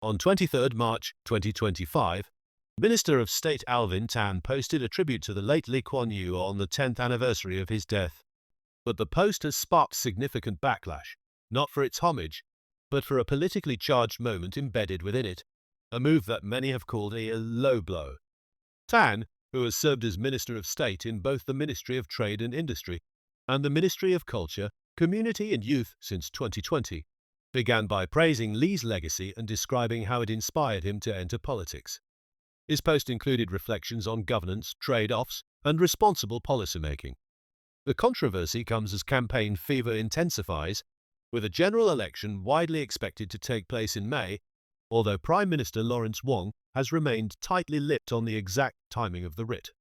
On 23 March 2025, Minister of State Alvin Tan posted a tribute to the late Lee Kuan Yew on the 10th anniversary of his death. But the post has sparked significant backlash, not for its homage, but for a politically charged moment embedded within it, a move that many have called a low blow. Tan, who has served as Minister of State in both the Ministry of Trade and Industry and the Ministry of Culture, Community and Youth since 2020, began by praising Lee's legacy and describing how it inspired him to enter politics. His post included reflections on governance, trade-offs, and responsible policymaking. The controversy comes as campaign fever intensifies, with a general election widely expected to take place in May, although Prime Minister Lawrence Wong has remained tightly lipped on the exact timing of the writ.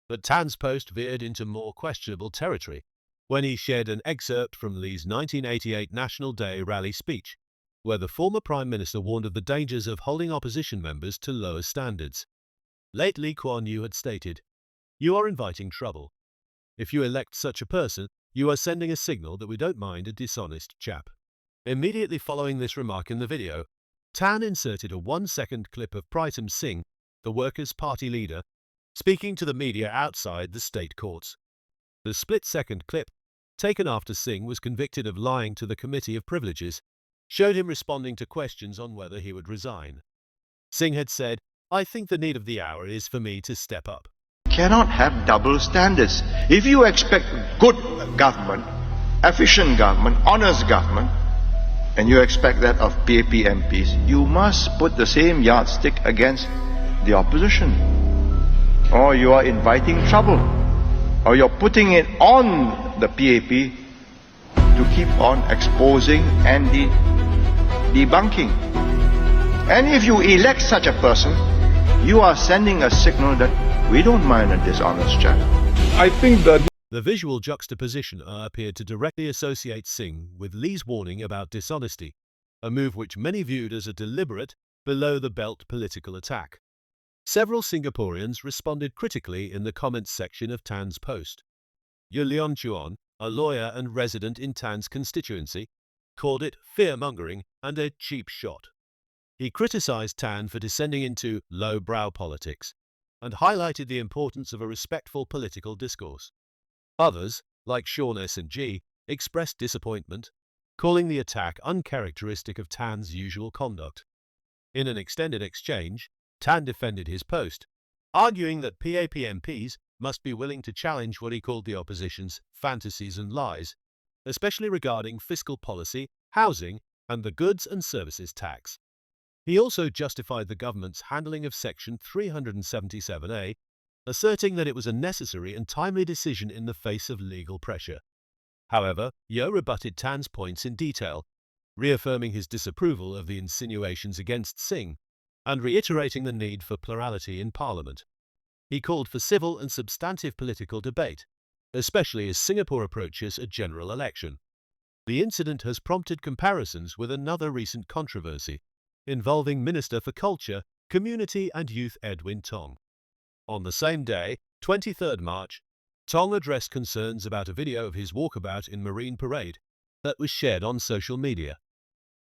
But Tan's post veered into more questionable territory when he shared an excerpt from Lee's 1988 National Day rally speech, where the former Prime Minister warned of the dangers of holding opposition members to lower standards. Late Lee Kuan Yew had stated, "You are inviting trouble. If you elect such a person, you are sending a signal that we don't mind a dishonest chap." Immediately following this remark in the video, Tan inserted a 1-second clip of Pritam Singh, the Workers' Party leader, speaking to the media outside the state courts. The split-second clip, taken after Singh was convicted of lying to the Committee of Privileges, showed him responding to questions on whether he would resign. Singh had said, "I think the need of the hour is for me to step up." Cannot have double standards. If you expect good government, efficient government, honest government, and you expect that of PAP MPs, you must put the same yardstick against the opposition. Or you are inviting trouble. Or you're putting it on the PAP to keep on exposing and debunking. And if you elect such a person, you are sending a signal that we don't mind a dishonest chap. I think that the visual juxtaposition appeared to directly associate Singh with Lee's warning about dishonesty, a move which many viewed as a deliberate, below-the-belt political attack. Several Singaporeans responded critically in the comments section of Tan's post. Lee Kuan Yew, a lawyer and resident in Tan's constituency, called it fear-mongering and a cheap shot. He criticized Tan for descending into low-brow politics and highlighted the importance of a respectful political discourse. Others, like Sean S&G, expressed disappointment, calling the attack uncharacteristic of Tan's usual conduct. In an extended exchange, Tan defended his post, arguing that PAP MPs must be willing to challenge what he called the opposition's fantasies and lies, especially regarding fiscal policy, housing, and the goods and services tax. He also justified the government's handling of Section 377A, asserting that it was a necessary and timely decision in the face of legal pressure. However, Yew rebutted Tan's points in detail, reaffirming his disapproval of the insinuations against Singh and reiterating the need for plurality in Parliament. He called for civil and substantive political debate, especially as Singapore approaches a general election. The incident has prompted comparisons with another recent controversy involving Minister for Culture, Community and Youth Edwin Tong. On the same day, 23 March, Tong addressed concerns about a video of his walkabout in Marine Parade that was shared on social media.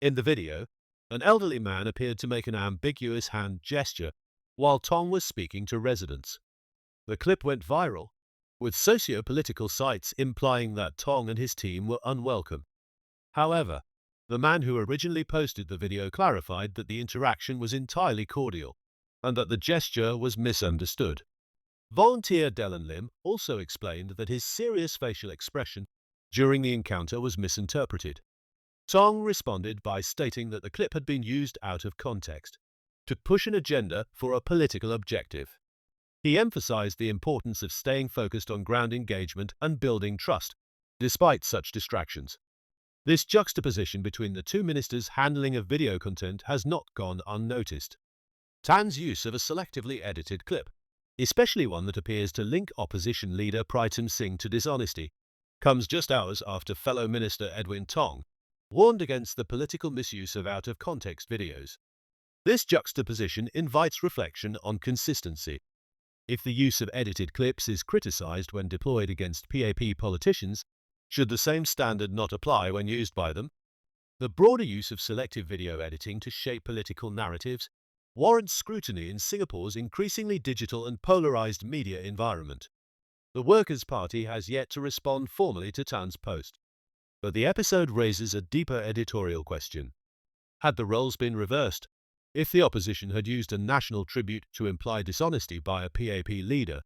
In the video, an elderly man appeared to make an ambiguous hand gesture while Tong was speaking to residents. The clip went viral, with socio-political sites implying that Tong and his team were unwelcome. However, the man who originally posted the video clarified that the interaction was entirely cordial and that the gesture was misunderstood. Volunteer Dylan Lim also explained that his serious facial expression during the encounter was misinterpreted. Tong responded by stating that the clip had been used out of context to push an agenda for a political objective. He emphasized the importance of staying focused on ground engagement and building trust, despite such distractions. This juxtaposition between the two ministers' handling of video content has not gone unnoticed. Tan's use of a selectively edited clip, especially one that appears to link opposition leader Pritam Singh to dishonesty, comes just hours after fellow Minister Edwin Tong warned against the political misuse of out-of-context videos. This juxtaposition invites reflection on consistency. If the use of edited clips is criticized when deployed against PAP politicians, should the same standard not apply when used by them? The broader use of selective video editing to shape political narratives warrants scrutiny in Singapore's increasingly digital and polarized media environment. The Workers' Party has yet to respond formally to Tan's post, but the episode raises a deeper editorial question. Had the roles been reversed, if the opposition had used a national tribute to imply dishonesty by a PAP leader,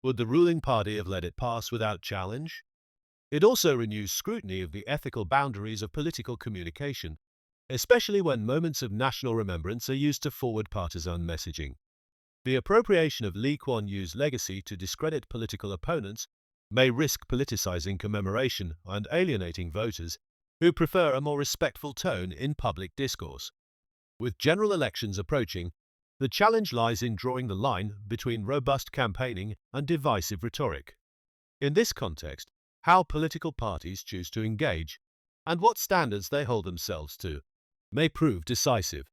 would the ruling party have let it pass without challenge? It also renews scrutiny of the ethical boundaries of political communication, especially when moments of national remembrance are used to forward partisan messaging. The appropriation of Lee Kuan Yew's legacy to discredit political opponents may risk politicizing commemoration and alienating voters who prefer a more respectful tone in public discourse. With general elections approaching, the challenge lies in drawing the line between robust campaigning and divisive rhetoric. In this context, how political parties choose to engage and what standards they hold themselves to may prove decisive.